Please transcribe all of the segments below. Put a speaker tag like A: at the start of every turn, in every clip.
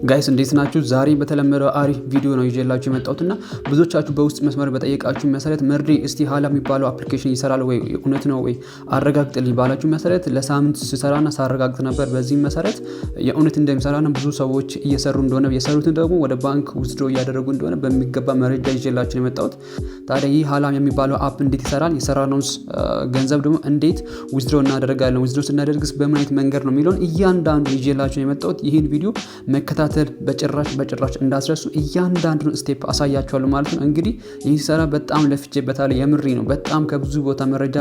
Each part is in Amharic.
A: ጋይስ እንዴት ናችሁ? ዛሬ በተለመደው አሪፍ ቪዲዮ ነው ይዤላችሁ የመጣሁትና ብዙዎቻችሁ በውስጥ መስመር በጠየቃችሁ መሰረት መርዴ እስቲ ሀላ የሚባለው አፕሊኬሽን ይሰራል ወይ እውነት ነው ወይ አረጋግጥልኝ ባላችሁ መሰረት ለሳምንት ስሰራና ሳረጋግጥ ነበር። በዚህ መሰረት የእውነት እንደሚሰራና ብዙ ሰዎች እየሰሩ እንደሆነ የሰሩትን ደግሞ ወደ ባንክ ውስድሮ እያደረጉ እንደሆነ በሚገባ መረጃ ይዤላችሁ የመጣሁት። ታዲያ ይህ ሀላ የሚባለው አፕ እንዴት ይሰራል፣ የሰራነው ገንዘብ ደግሞ እንዴት ውስድሮ እናደርጋለን፣ ውስድሮ ስናደርግስ በምን አይነት መንገድ ነው የሚለውን እያንዳንዱ ይዤላችሁ የመጣሁት። ይህን ቪዲዮ መከታተል በጭራሽ እንዳትረሱ። እያንዳንዱን ስቴፕ አሳያችኋለሁ ማለት ነው። እንግዲህ ይህ ሰራ በጣም ለፍቼበታለሁ፣ የምሪ ነው። በጣም ከብዙ ቦታ መረጃ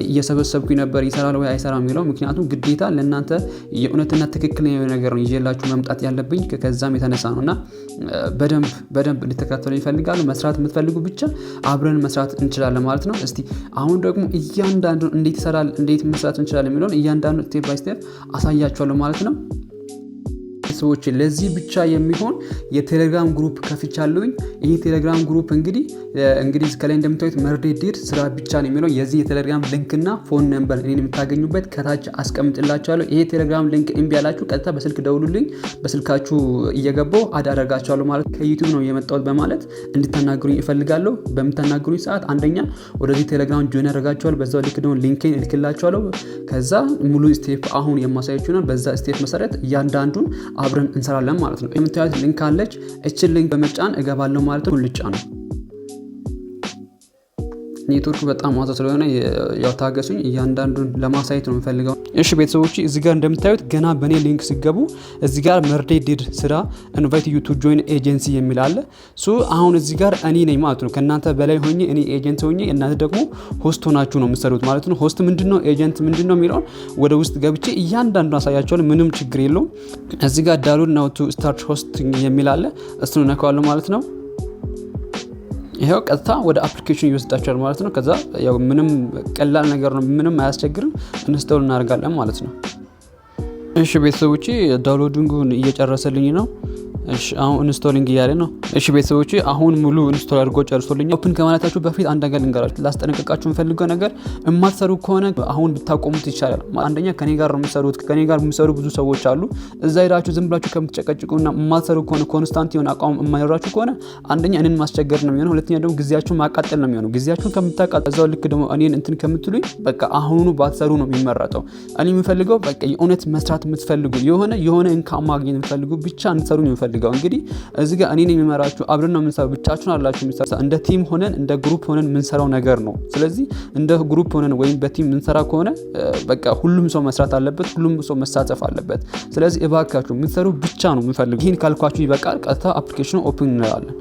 A: እየሰበሰብኩኝ ነበር ይሰራል ወይ አይሰራም የሚለው። ምክንያቱም ግዴታ ለእናንተ የእውነትና ትክክለኛ ነገር ነው ይዤላችሁ መምጣት ያለብኝ ከዛም የተነሳ ነውና በደንብ እንድትከታተሉ ይፈልጋሉ። መስራት የምትፈልጉ ብቻ አብረን መስራት እንችላለን ማለት ነው። እስቲ አሁን ደግሞ እያንዳንዱን እንዴት ይሰራል፣ እንዴት መስራት እንችላለን የሚለውን እያንዳንዱ ስቴፕ ባይ ስቴፕ አሳያችኋለሁ ማለት ነው። ሰዎች ለዚህ ብቻ የሚሆን የቴሌግራም ግሩፕ ከፍቻለሁኝ። ይህ ቴሌግራም ግሩፕ እንግዲህ ከላይ እንደምታዩት መርዴ ዲድ ስራ ብቻ ነው የሚለው። የዚህ የቴሌግራም ሊንክ እና ፎን ነምበር እኔን የምታገኙበት ከታች አስቀምጥላችኋለሁ። ይሄ ቴሌግራም ሊንክ እምቢ ያላችሁ ቀጥታ በስልክ ደውሉልኝ፣ በስልካችሁ እየገባው አዳረጋችኋለሁ ማለት ከዩቲዩብ ነው የመጣሁት በማለት እንድታናግሩኝ እፈልጋለሁ። በምታናግሩኝ ሰዓት አንደኛ ወደዚህ ቴሌግራም ጆይን ያደርጋችኋለሁ፣ በዛው ልክ ደግሞ ሊንኬን እልክላችኋለሁ። ከዛ ሙሉ ስቴፕ አሁን የማሳያችሁ ነው። በዛ ስቴፕ መሰረት እያንዳንዱን አብረን እንሰራለን ማለት ነው። የምታዩት ሊንክ አለች። እችን ሊንክ በመጫን እገባለሁ ማለት ነው። ልጫ ነው ኔትወርኩ በጣም ዋዛ ስለሆነ ያው ታገሱኝ። እያንዳንዱን ለማሳየት ነው የምፈልገው። እሺ ቤተሰቦች እዚህ ጋር እንደምታዩት ገና በኔ ሊንክ ሲገቡ እዚህ ጋር መርዴ ዲድ ስራ ኢንቫይት ዩ ቱ ጆይን ኤጀንሲ የሚል አለ። አሁን እዚህ ጋር እኔ ነኝ ማለት ነው። ከእናንተ በላይ ሆኜ እኔ ኤጀንት ሆኜ እናንተ ደግሞ ሆስት ሆናችሁ ነው የምትሰሩት ማለት ነው። ሆስት ምንድነው፣ ኤጀንት ምንድነው የሚለውን ወደ ውስጥ ገብቼ እያንዳንዱ አሳያችኋለሁ። ምንም ችግር የለውም። እዚህ ጋር ዳውንሎድ ናው ቱ ስታርት ሆስቲንግ የሚል አለ። እሱን ነካዋለሁ ማለት ነው። ይሄው ቀጥታ ወደ አፕሊኬሽን ይወስዳችኋል ማለት ነው። ከዛ ያው ምንም ቀላል ነገር ነው፣ ምንም አያስቸግርም። ኢንስቶል እናደርጋለን ማለት ነው። እሺ ቤተሰቦቼ ዳውንሎዲንጉን እየጨረሰልኝ ነው። እሺ አሁን ኢንስቶሊንግ እያለ ነው። እሺ ቤተሰቦቼ አሁን ሙሉ ኢንስቶል አድርጎ ጨርሶልኝ። ኦፕን ከማለታችሁ በፊት አንድ ነገር ልንገራችሁ፣ ላስጠነቅቃችሁ የምፈልገው ነገር የማትሰሩ ከሆነ አሁን ብታቆሙት ይቻላል። አንደኛ ከኔ ጋር ነው የምትሰሩት፣ ከኔ ጋር የሚሰሩ ብዙ ሰዎች አሉ። እዛ ሄዳችሁ ዝም ብላችሁ ከምትጨቀጭቁና የማትሰሩ ከሆነ ኮንስታንት የሆነ አቋም የማይኖራችሁ ከሆነ አንደኛ እኔን ማስቸገር ነው የሚሆነው፣ ሁለተኛ ደግሞ ጊዜያችሁን ማቃጠል ነው የሚሆነው። ጊዜያችሁን ከምታቃጠል እዛው ልክ ደግሞ እኔን እንትን ከምትሉኝ በቃ አሁኑ ባትሰሩ ነው የሚመረጠው። እኔ የምፈልገው በቃ የእውነት መስራት የምትፈልጉ የሆነ እንካም ማግኘት የምትፈልጉ ብቻ እንድትሰሩ ነው የምፈልገው። እንግዲህ እዚህ ጋር እኔ ነኝ የምመራችሁ፣ አብረን ነው የምንሰራው። ብቻችሁን አላችሁ የምትሰራው። እንደ ቲም ሆነን እንደ ግሩፕ ሆነን የምንሰራው ነገር ነው። ስለዚህ እንደ ግሩፕ ሆነን ወይም በቲም የምንሰራ ከሆነ በቃ ሁሉም ሰው መስራት አለበት፣ ሁሉም ሰው መሳተፍ አለበት። ስለዚህ እባካችሁ የምትሰሩ ብቻ ነው የምፈልገው። ይህን ካልኳችሁ ይበቃል። ቀጥታ አፕሊኬሽኑ ኦፕን እንላለን።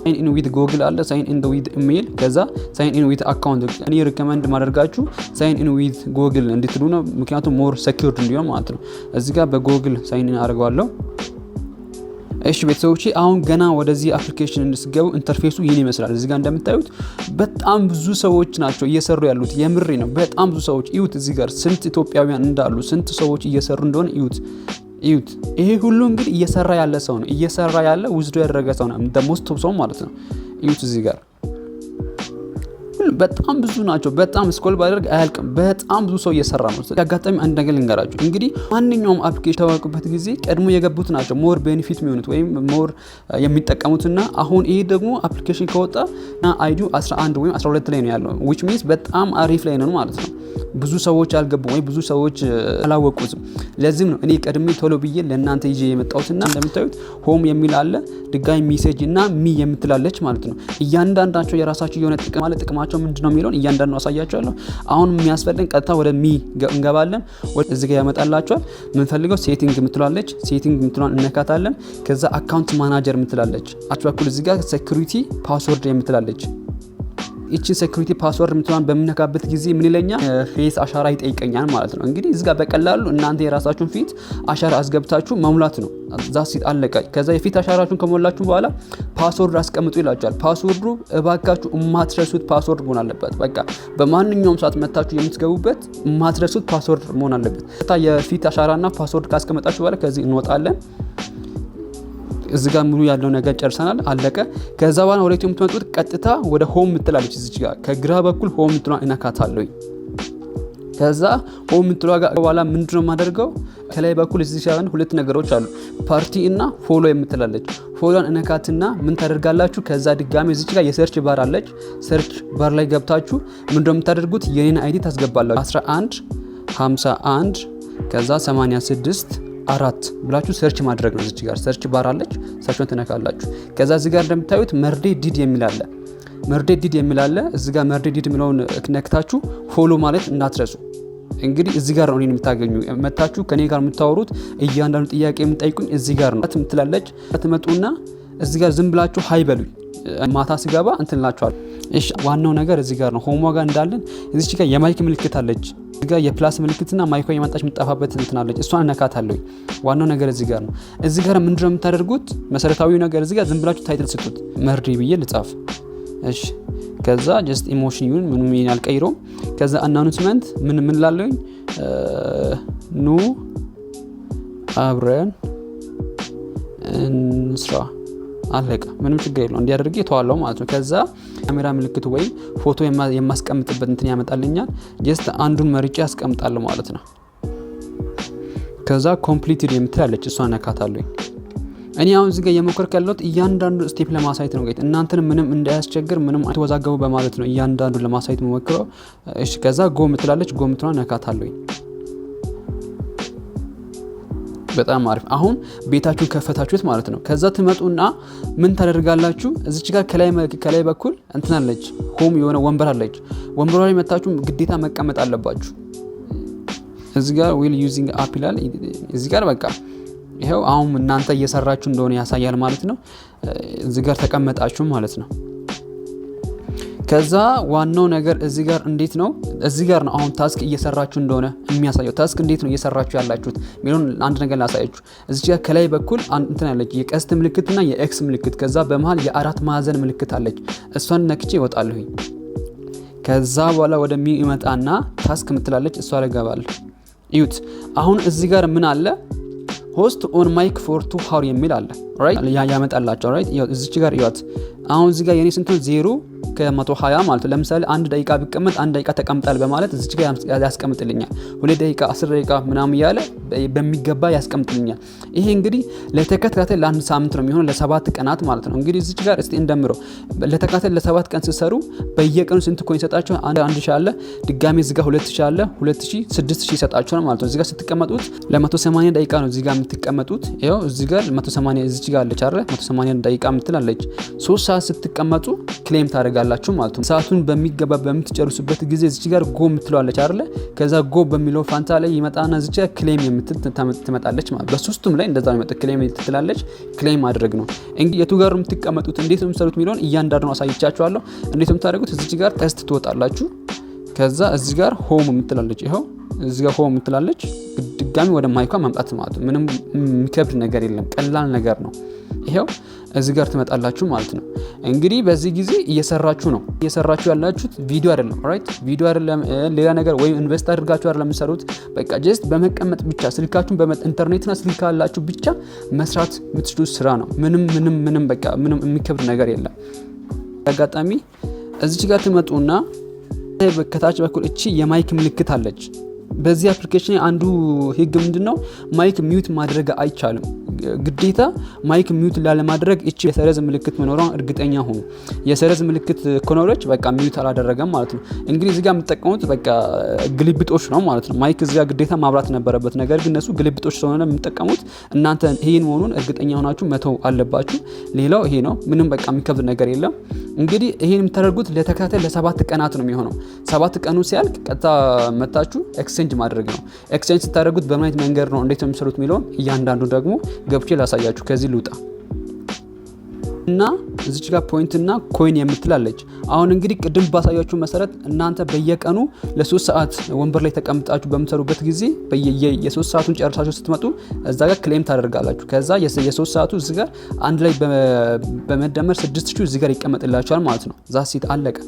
A: ሳይን ኢን ዊዝ ጉግል አለ፣ ሳይን ኢን ዊዝ ኢሜል፣ ከዛ ሳይን ኢን ዊዝ አካውንት። እኔ ሪከመንድ ማደርጋችሁ ሳይን ኢን ዊዝ ጉግል እንድትሉ ነው፣ ምክንያቱም ሞር ሴኩርድ እንዲሆን ማለት ነው። እዚህ ጋር በጉግል ሳይን ኢን አደርጋለሁ። እሺ ቤተሰቦቼ አሁን ገና ወደዚህ አፕሊኬሽን እንድትገቡ ኢንተርፌሱ ይህን ይመስላል። እዚህ ጋር እንደምታዩት በጣም ብዙ ሰዎች ናቸው እየሰሩ ያሉት። የምሬ ነው፣ በጣም ብዙ ሰዎች እዩት። እዚህ ጋር ስንት ኢትዮጵያውያን እንዳሉ፣ ስንት ሰዎች እየሰሩ እንደሆነ እዩት። ይሄ ሁሉ እንግዲህ እየሰራ ያለ ሰው ነው፣ እየሰራ ያለ ውዝዶ ያደረገ ሰው ነው። ሞስት ኦፍ ሰው ማለት ነው። እዩት እዚህ ጋር በጣም ብዙ ናቸው። በጣም ስኮል ባደርግ አያልቅም። በጣም ብዙ ሰው እየሰራ ነው። ያጋጣሚ አንድ ነገር ልንገራችሁ። እንግዲህ ማንኛውም አፕሊኬሽን ተዋወቁበት ጊዜ ቀድሞ የገቡት ናቸው ሞር ቤኔፊት የሚሆኑት ወይም ሞር የሚጠቀሙትና አሁን ይሄ ደግሞ አፕሊኬሽን ከወጣ አይዲው 11 ወይም 12 ላይ ነው ያለው which means በጣም አሪፍ ላይ ነው ማለት ነው። ብዙ ሰዎች አልገቡም ወይ ብዙ ሰዎች አላወቁትም። ለዚህም ነው እኔ ቀድሜ ቶሎ ብዬ ለእናንተ ይዤ የመጣሁትና እንደምታዩት ሆም የሚል አለ፣ ድጋሚ ሜሴጅ እና ሚ የምትላለች ማለት ነው። እያንዳንዳቸው የራሳቸው የሆነ ጥቅም አለ። ጥቅማቸው ምንድነው የሚለውን እያንዳንዱ አሳያችኋለሁ። አሁን የሚያስፈልገን ቀጥታ ወደ ሚ እንገባለን። እዚህ ጋር ያመጣላችኋል። የምንፈልገው ሴቲንግ የምትላለች፣ ሴቲንግ የምትሏን እነካታለን። ከዛ አካውንት ማናጀር የምትላለች አጭባኩል። እዚህ ጋር ሴኩሪቲ ፓስወርድ የምትላለች እቺን ሴኩሪቲ ፓስወርድ የምትሏን በሚነካበት ጊዜ ምን ይለኛል? ፌስ አሻራ ይጠይቀኛል ማለት ነው። እንግዲህ እዚህ ጋር በቀላሉ እናንተ የራሳችሁን ፊት አሻራ አስገብታችሁ መሙላት ነው። እዛ ሲት አለቀ። ከዛ የፊት አሻራችሁን ከሞላችሁ በኋላ ፓስወርድ አስቀምጡ ይላችኋል። ፓስወርዱ እባካችሁ የማትረሱት ፓስወርድ መሆን አለበት። በቃ በማንኛውም ሰዓት መታችሁ የምትገቡበት የማትረሱት ፓስወርድ መሆን አለበት። የፊት አሻራና ፓስወርድ ካስቀመጣችሁ በኋላ ከዚህ እንወጣለን። እዚህ ጋር ሙሉ ያለው ነገር ጨርሰናል፣ አለቀ። ከዛ በኋላ ወደ ኢትዮጵያ የምትመጡት ቀጥታ ወደ ሆም ምትላለች። እዚህ ጋር ከግራ በኩል ሆም ምትሏን እነካታለሁ። ከዛ ሆም የምትለው ጋር በኋላ ምንድነው የማደርገው ከላይ በኩል እዚህ ሲያዩን ሁለት ነገሮች አሉ ፓርቲ እና ፎሎ የምትላለች ፎሎን እነካትና ምን ታደርጋላችሁ ከዛ ድጋሚ እዚህ ጋር የሰርች ባር አለች ሰርች ባር ላይ ገብታችሁ ምንድነው የምታደርጉት የኔን አይዲ ታስገባላችሁ 11 51 ከዛ 86 4 ብላችሁ ሰርች ማድረግ ነው እዚህ ጋር ሰርች ባር አለች ሰርቹን ትነካላችሁ ከዛ እዚህ ጋር እንደምታዩት መርዴ ዲድ የሚላለ እዚህ ጋር መርዴ ዲድ የሚለውን ነክታችሁ ፎሎ ማለት እንዳትረሱ እንግዲህ እዚህ ጋር ነው እኔን የምታገኙ መታችሁ ከኔ ጋር የምታወሩት እያንዳንዱ ጥያቄ የምጠይቁኝ እዚህ ጋር ነው ትምትላለች ትመጡና እዚህ ጋር ዝም ብላችሁ ሃይ በሉኝ ማታ ሲገባ እንትንላችኋል እሺ ዋናው ነገር እዚህ ጋር ነው ሆም ዋጋ እንዳለን እዚህ ጋር የማይክ ምልክት አለች እዚህ ጋር የፕላስ ምልክትና ማይኳ የማንጣች የምትጣፋበት እንትናለች እሷን እነካታለሁ ዋናው ነገር እዚህ ጋር ነው እዚህ ጋር ምንድነው የምታደርጉት መሰረታዊው ነገር እዚህ ጋር ዝም ብላችሁ ታይትል ስጡት መርዲ ብዬ ልጻፍ እሺ ከዛ ጀስት ኢሞሽን ይሁን ምንም ያልቀይረው ከዛ አናውንስመንት ምን ላለኝ ኑ አብረን እንስራ አለቀ ምንም ችግር የለውም እንዲያደርግ የተዋለው ማለት ነው ከዛ ካሜራ ምልክት ወይ ፎቶ የማስቀምጥበት እንትን ያመጣልኛል ጀስት አንዱን መርጬ ያስቀምጣለሁ ማለት ነው ከዛ ኮምፕሊትድ የምትላለች እሷን ነካታለሁ እኔ አሁን እዚህ ጋር የሞከርኩ ያለሁት እያንዳንዱ ስቴፕ ለማሳየት ነው ጋይስ እናንተን ምንም እንዳያስቸግር ምንም አትወዛገቡ በማለት ነው እያንዳንዱ ለማሳየት መሞክረው እሺ ከዛ ጎ ምትላለች ጎ ምትሏን ነካታለሁ በጣም አሪፍ አሁን ቤታችሁን ከፈታችሁት ማለት ነው ከዛ ትመጡና ምን ታደርጋላችሁ እዚች ጋር ከላይ በኩል እንትናለች ሆም የሆነ ወንበር አለች ወንበሯ ላይ መታችሁ ግዴታ መቀመጥ አለባችሁ እዚህ ጋር ዊል ዩዚንግ አፕ ይላል እዚህ ጋር በቃ ይሄው አሁን እናንተ እየሰራችሁ እንደሆነ ያሳያል ማለት ነው እዚህ ጋር ተቀመጣችሁ ማለት ነው ከዛ ዋናው ነገር እዚህ ጋር እንዴት ነው እዚህ ጋር ነው አሁን ታስክ እየሰራችሁ እንደሆነ የሚያሳየው ታስክ እንዴት ነው እየሰራችሁ ያላችሁት ሚሊዮን አንድ ነገር ላሳያችሁ እዚህ ጋር ከላይ በኩል እንትን አለች የቀስት ምልክትና የኤክስ ምልክት ከዛ በመሃል የአራት ማዕዘን ምልክት አለች እሷን ነክቼ ይወጣልሁኝ ከዛ በኋላ ወደሚመጣና ታስክ ምትላለች እሷ ላይ ገባለሁ እዩት አሁን እዚህ ጋር ምን አለ ሆስት ኦን ማይክ ፎር 2 ሃወር የሚል አለ ራይት ያመጣላችሁ ራይት እዚች ጋር ይወት አሁን እዚህ ጋር የኔ ስንቱን 0 ከ120 ማለት ለምሳሌ 1 ደቂቃ ቢቀመጥ 1 ደቂቃ ተቀምጣል በማለት እዚች ጋር ያስቀምጥልኛል 2 ደቂቃ 10 ደቂቃ ምናምን ያለ በሚገባ ያስቀምጥልኛል ይሄ እንግዲህ ለተከታታይ ለአንድ ሳምንት ነው የሚሆነው ለ7 ቀናት ማለት ነው እንግዲህ እዚች ጋር እስቲ እንደምረው ለተከታታይ ለ7 ቀን ሲሰሩ በየቀኑ ስንት ኮይን ይሰጣቸው 1000 አለ ድጋሚ እዚህ ጋር 2000 አለ 2000 6000 ይሰጣቸው ማለት ነው እዚህ ጋር ስትቀመጡት ለ180 ደቂቃ ነው እዚህ ጋር የምትቀመጡት ይሄው እዚህ ጋር 180 እዚች ጋር አለች አይደል 180 ደቂቃ የምትላለች 3 ሰዓት ስትቀመጡ ክሌም ታደርጋላችሁ ማለት ነው ሰዓቱን በሚገባ በምትጨርሱበት ጊዜ እዚች ጋር ጎ የምትለዋለች አይደል ከዛ ጎ በሚለው ፋንታ ላይ ይመጣና እዚች ጋር ክሌም የምትል ትመጣለች ማለት በሶስቱም ላይ እንደዛ ነው የሚመጣ ክሌም ትላለች ክሌም ማድረግ ነው እንግዲህ የቱ ጋር የምትቀመጡት እንዴት ነው የምትሰሩት ሚሊዮን እያንዳንዱ አሳይቻችኋለሁ እንዴት ነው የምታደርጉት እዚች ጋር ቴስት ትወጣላችሁ ከዛ እዚህ ጋር ሆም የምትላለች ይሄው እዚህ ጋር ሆም የምትላለች ድጋሚ ወደ ማይኳ ማምጣት ማለት ነው ምንም የሚከብድ ነገር የለም ቀላል ነገር ነው ይሄው እዚህ ጋር ትመጣላችሁ ማለት ነው እንግዲህ በዚህ ጊዜ እየሰራችሁ ያላችሁት ቪዲዮ አይደለም ራይት ቪዲዮ አይደለም ሌላ ነገር ወይ ኢንቨስት አድርጋችሁ አይደለም የምትሰሩት በቃ ጀስት በመቀመጥ ብቻ ስልካችሁን ኢንተርኔትና ስልክ አላችሁ ብቻ መስራት የምትችሉት ስራ ነው ምንም በቃ ምንም የሚከብድ ነገር የለም አጋጣሚ እዚህ ጋር ትመጡና ከታች በኩል እቺ የማይክ ምልክት አለች በዚህ አፕሊኬሽን አንዱ ህግ ምንድነው ማይክ ሚውት ማድረግ አይቻልም ግዴታ ማይክ ሚውት ላለማድረግ እቺ የሰረዝ ምልክት መኖሯን እርግጠኛ ሁኑ የሰረዝ ምልክት ኮኖሮች በቃ ሚውት አላደረገም ማለት ነው እንግዲህ እዚህ ጋር የምትጠቀሙት በቃ ግልብጦች ነው ማለት ነው ማይክ እዚህ ጋር ግዴታ ማብራት ነበረበት ነገር ግን እነሱ ግልብጦች ስለሆነ የምትጠቀሙት እናንተ ይሄን መሆኑን እርግጠኛ ሆናችሁ መተው አለባችሁ ሌላው ይሄ ነው ምንም በቃ የሚከብድ ነገር የለም እንግዲህ ይሄን የምታደርጉት ለተከታታይ ለ7 ቀናት ነው የሚሆነው 7 ቀኑ ሲያልቅ ቀጥታ መታችሁ ኤክስቼንጅ ማድረግ ነው ኤክስቼንጅ ስታደርጉት በምን አይነት መንገድ ነው እንዴት ነው የምትሰሩት ሚሊዮን እያንዳንዱ ደግሞ ገብቼ ላሳያችሁ ከዚህ ልውጣ እና እዚች ጋር ፖይንት እና ኮይን የምትላለች አሁን እንግዲህ ቅድም ባሳያችሁ መሰረት እናንተ በየቀኑ ለ3 ሰዓት ወንበር ላይ ተቀምጣችሁ በመሰሩበት ጊዜ የ3 ሰዓቱን ጨርሳችሁ ስትመጡ እዛ ጋር ክሌም ታደርጋላችሁ ከዛ የ3 ሰዓቱ እዚህ ጋር አንድ ላይ በመደመር 6000 እዚህ ጋር ይቀመጥላችኋል ማለት ነው ዛሲት አለቀ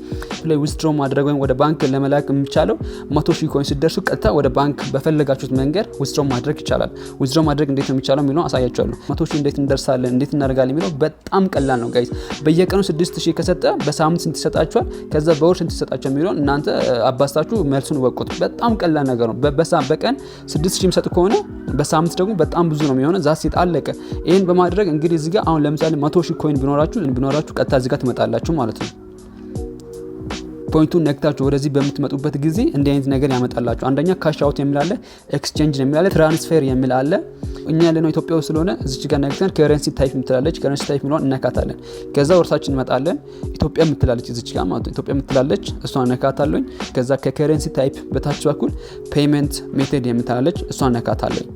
A: ላይ ዊዝድሮ ማድረግ ወይም ወደ ባንክ ለመላክ የሚቻለው 100,000 ኮይን ሲደርሱ ቀጥታ ወደ ባንክ በፈለጋችሁት መንገድ ዊዝድሮ ማድረግ ይቻላል ዊዝድሮ ማድረግ እንዴት ነው የሚቻለው የሚለው አሳያችኋለሁ 100,000 እንዴት እንደርሳለን እንዴት እናደርጋለን የሚለው በጣም ቀላል ነው ጋይስ በየቀኑ 6000 ከሰጠ በሳምንት ስንት ይሰጣችኋል፣ ከዛ በወር ስንት ይሰጣችኋል የሚለውን እናንተ አባስታችሁ መልሱን ወቁት። በጣም ቀላል ነገር ነው። በቀን 6000 የሚሰጥ ከሆነ በሳምንት ደግሞ በጣም ብዙ ነው የሚሆነው። ዛት ሲት አለቀ። ይሄን በማድረግ እንግዲህ እዚህ ጋር አሁን ለምሳሌ 100,000 ኮይን ቢኖራችሁ ቀጥታ እዚህ ጋር ትመጣላችሁ ማለት ነው። ፖይንቱን ነክታችሁ ወደዚህ በምትመጡበት ጊዜ እንዲህ አይነት ነገር ያመጣላችሁ። አንደኛ ካሽ አውት የሚል አለ፣ ኤክስቼንጅ የሚል አለ፣ ትራንስፈር የሚል አለ። እኛ ያለነው ኢትዮጵያ ውስጥ ስለሆነ እዚች ጋር ነክተን ከረንሲ ታይፕ የምትላለች፣ ከረንሲ ታይፕ የሚለውን እነካታለን። ከዛ ወርሳችን እንመጣለን። ኢትዮጵያ የምትላለች እዚች ጋር ማለት ነው። ኢትዮጵያ የምትላለች እሷን እነካታለሁ። ከዛ ከከረንሲ ታይፕ በታች በኩል ፔመንት ሜቶድ የምትላለች እሷን እነካታለሁ።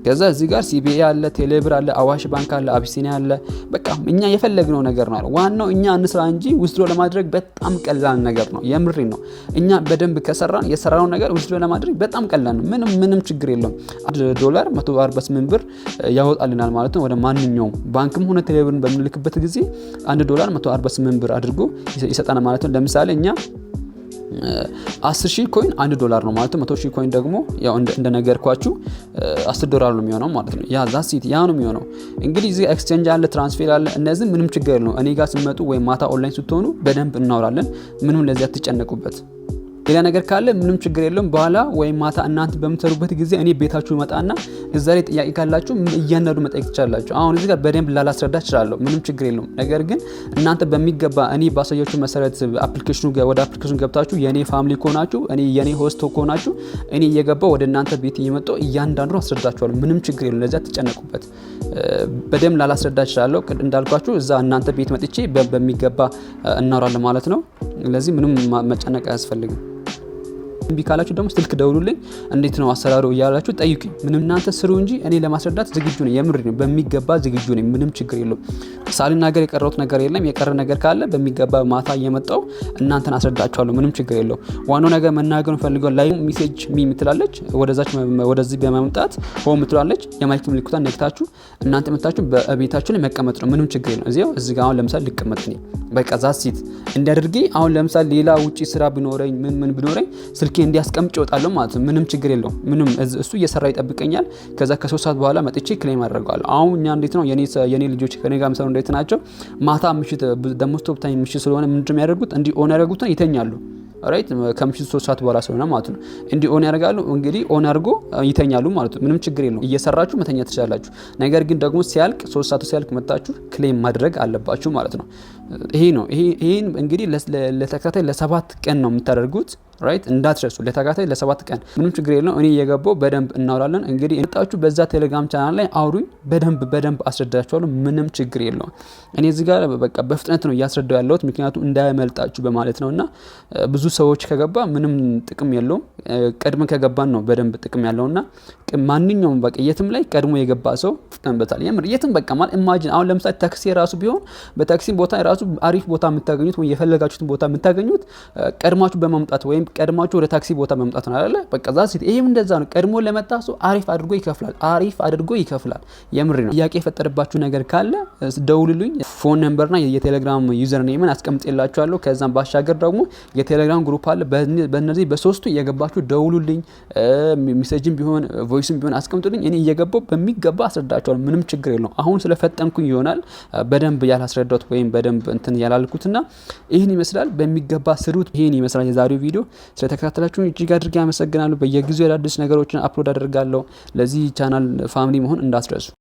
A: ከዛ እዚህ ጋር ሲቢኢ አለ፣ ቴሌብር አለ፣ አዋሽ ባንክ አለ፣ አቢሲኒያ አለ። በቃ እኛ የፈለግነው ነገር ነው። ዋናው እኛ እንስራ እንጂ ዊዝድሮ ለማድረግ በጣም ቀላል ነገር ነው። የምሬ ነው። እኛ በደንብ ከሰራን የሰራነው ነገር ዊዝድሮ ለማድረግ በጣም ቀላል ነው። ምንም ችግር የለውም። $1 148 ብር ያወጣልናል ማለት ነው። ወደ ማንኛውም ባንክም ሆነ ቴሌብርን በምንልክበት ጊዜ $1 148 ብር አድርጎ ይሰጣናል ማለት ነው። ለምሳሌ እኛ 10,000 ኮይን $1 ነው ማለት ነው። 100,000 ኮይን ደግሞ ያው እንደነገርኳችሁ $10 ነው የሚሆነው ማለት ነው። ያ ዛሲት ያ ነው የሚሆነው። እንግዲህ እዚህ ኤክስቼንጅ አለ፣ ትራንስፈር አለ። እነዚህ ምንም ችግር የለውም። እኔ ጋር ስትመጡ ወይም ማታ ኦንላይን ስትሆኑ በደንብ እናወራለን። ምንም ለዚህ አትጨነቁበት። ሌላ ነገር ካለ ምንም ችግር የለውም። በኋላ ወይም ማታ እናንተ በምትሰሩበት ጊዜ እኔ ቤታችሁ መጣና እዛ ላይ ጥያቄ ካላችሁ እያንዳንዱ መጠየቅ ትችላላችሁ። አሁን እዚህ ጋር በደንብ ላላስረዳ እችላለሁ። ምንም ችግር የለውም። ነገር ግን እናንተ በሚገባ እኔ ባሳያችሁ መሰረት ወደ አፕሊኬሽኑ ገብታችሁ የኔ ፋሚሊ ከሆናችሁ የኔ ሆስት ከሆናችሁ እኔ እየገባው ወደ እናንተ ቤት እየመጣሁ እያንዳንዱ አስረዳችኋለሁ። ምንም ችግር የለውም። ለዚያ ትጨነቁበት። በደንብ ላላስረዳ እችላለሁ። እንዳልኳችሁ እዛ እናንተ ቤት መጥቼ በሚገባ እናወራለን ማለት ነው። ለዚህ ምንም መጨነቅ አያስፈልግም። እምቢ ካላችሁ ደግሞ ስልክ ደውሉልኝ። እንዴት ነው አሰራሩ እያላችሁ ጠይቁኝ። ምንም እናንተ ስሩ እንጂ እኔ ለማስረዳት ዝግጁ ነኝ። የምር ነው፣ በሚገባ ዝግጁ ነኝ። ምንም ችግር የለውም። ሳልናገር የቀረሁት ነገር የለም። የቀረ ነገር ካለ በሚገባ ማታ እየመጣሁ እናንተን አስረዳችኋለሁ። ምንም ችግር የለውም። ዋናው ነገር መናገር ፈልገው ላይ ሜሴጅ ምትላለች፣ ወደዚህ በመምጣት ሆም ምትላለች። የማይክ ምልክቷን ነክታችሁ እናንተ መጣችሁ በቤታችሁ ላይ መቀመጥ ነው። ምንም ችግር የለውም። እዚህ ጋር አሁን ለምሳሌ ልቀመጥ ነኝ። በቃ ዛሲት እንዲያደርጊ አሁን ለምሳሌ ሌላ ውጪ ስራ ቢኖረኝ ምን ቢኖረኝ ስልኬ እንዲያስቀምጭ ይወጣለሁ ማለት ነው። ምንም ችግር የለውም። ምንም እሱ እየሰራ ይጠብቀኛል። ከዛ ከ3 ሰዓት በኋላ መጥቼ ክሌም አደርጋለሁ። አሁን እኛ እንዴት ነው የኔ ልጆች ከኔ ጋር መሰሩ እንዴት ናቸው? ማታ ምሽት ደሞ ስቶፕ ታይም ምሽት ስለሆነ ምንድነው የሚያደርጉት? እንዲህ ኦን ያደርጉት ይተኛሉ። ራይት ከምሽቱ 3 ሰዓት በኋላ ስለሆነ ማለት ነው። እንዲህ ኦን ያደርጋሉ። እንግዲህ ኦን አድርጎ ይተኛሉ ማለት ነው። ምንም ችግር የለውም። እየሰራችሁ መተኛት ትችላላችሁ። ነገር ግን ደግሞ ሲያልቅ 3 ሰዓቱ ሲያልቅ መጣችሁ ክሌም ማድረግ አለባችሁ ማለት ነው። ይሄ ነው። ይሄን እንግዲህ ለተከታታይ ለ7 ቀን ነው የምታደርጉት። ራይት እንዳትረሱ። ለተከታታይ ለ7 ቀን ምንም ችግር የለውም። እኔ እየገባው በደንብ እናወራለን። እንግዲህ እንጣችሁ በዛ ቴሌግራም ቻናል ላይ አውሩኝ። በደንብ አስረዳችኋለሁ። ምንም ችግር የለውም። እኔ እዚህ ጋር በቃ በፍጥነት ነው እያስረዳው ያለሁት ምክንያቱም እንዳይመልጣችሁ በማለት ነውና ብዙ ሰዎች ከገባ ምንም ጥቅም የለውም። ቀድመን ከገባን ነው በደንብ ጥቅም ያለውና ማንኛውም በቃ የትም ላይ ቀድሞ የገባ ሰው ፍጠንበታል። የምር የትም በቃ ማለት ኢማጂን አሁን ለምሳሌ ታክሲ ራሱ ቢሆን በታክሲ ቦታ ራሱ አሪፍ ቦታ የምታገኙት ወይ የፈለጋችሁትን ቦታ የምታገኙት ቀድማችሁ በመምጣት ወይም ቀድማችሁ ወደ ታክሲ ቦታ በመምጣት ነው አይደል? በቃ ዛሲት ይሄም እንደዛ ነው። ቀድሞ ለመጣ ሰው አሪፍ አድርጎ ይከፍላል። የምር ነው። ጥያቄ የፈጠረባችሁ ነገር ካለ ደውሉልኝ። ፎን ነምበርና የቴሌግራም ዩዘር ኔምን አስቀምጬላችኋለሁ። ከዛም ባሻገር ደግሞ የቴሌግራም ግሩፕ አለ። በእነዚህ በሶስቱ እየገባችሁ ደውሉልኝ። ሜሴጅም ቢሆን ቮይስም ቢሆን አስቀምጡልኝ። እኔ እየገባው በሚገባ አስረዳችኋለሁ። ምንም ችግር የለውም። አሁን ስለፈጠንኩኝ ይሆናል በደንብ ያላስረዳሁት ወይም በደንብ እንትን ያላልኩትና ይህን ይመስላል። በሚገባ ስሩት። ይህን ይመስላል የዛሬው ቪዲዮ። ስለተከታተላችሁኝ እጅግ አድርጌ አመሰግናለሁ። በየጊዜው አዳዲስ ነገሮችን አፕሎድ አደርጋለሁ። ለዚህ ቻናል ፋሚሊ መሆን እንዳትረሱ።